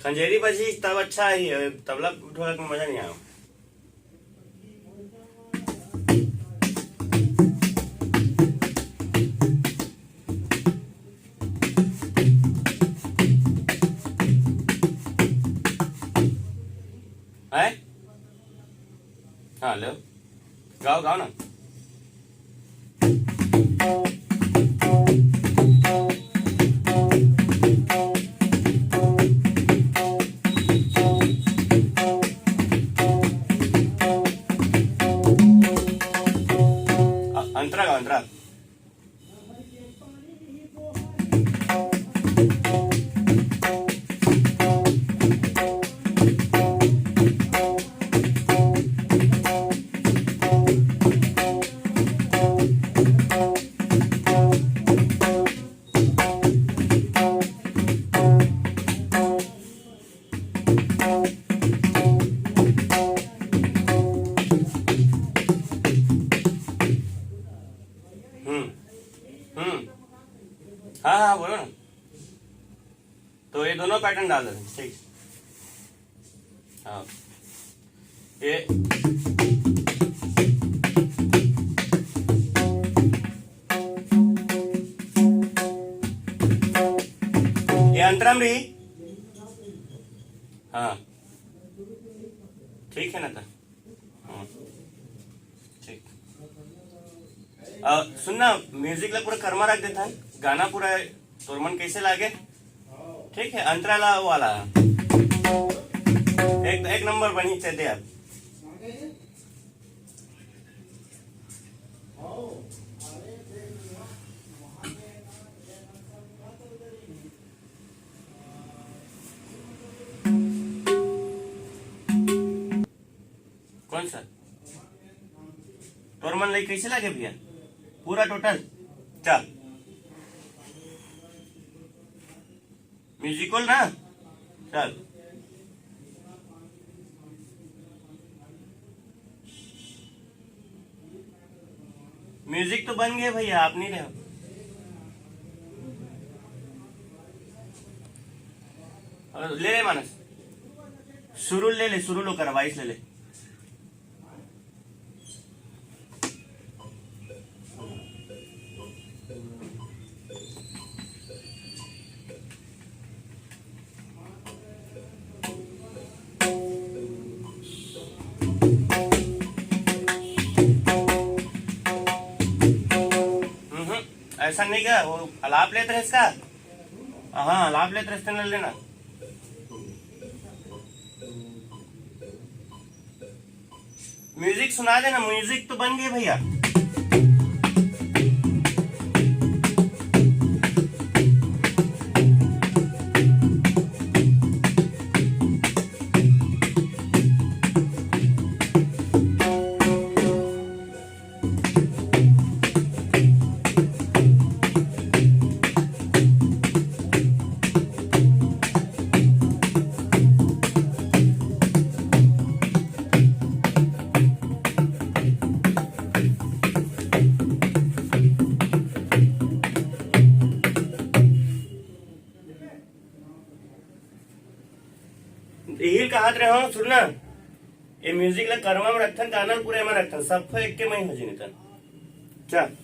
खंजेरी बजी तब अच्छा ही है, तबला ढोलक में मजा नहीं आया। है हाँ लो गाओ गाओ ना। अंतरा गाओ अंतरा। हाँ हाँ बोलो ना। तो ये दोनों पैटर्न डाल दें, ठीक। हाँ ये अंतरम भी। हाँ ठीक है ना था। हाँ ठीक। सुनना, म्यूजिक ला पूरा कर्मा रख देता है, गाना पूरा तोर मन कैसे लागे, ठीक है। अंतराला वाला एक नंबर बनी दे आप। कौन सा तोर मन लाइक कैसे लागे भैया, पूरा टोटल चल म्यूजिकल ना चल। म्यूजिक तो बन गए भैया, आप नहीं रहे। ले ले मानस, शुरू ले शुरू लो कर वाइस ले। ऐसा नहीं क्या, वो अलाप लेते रहे इसका। हाँ अलाप लेते रहे लेना। म्यूजिक सुना देना, म्यूजिक तो बन गई भैया। हिल का हाथ रहे हो सुनना, ये म्यूजिक ला कर्मा में रखथन, गाना पूरे में रखथन, सब एक के में हो जी नितन चल।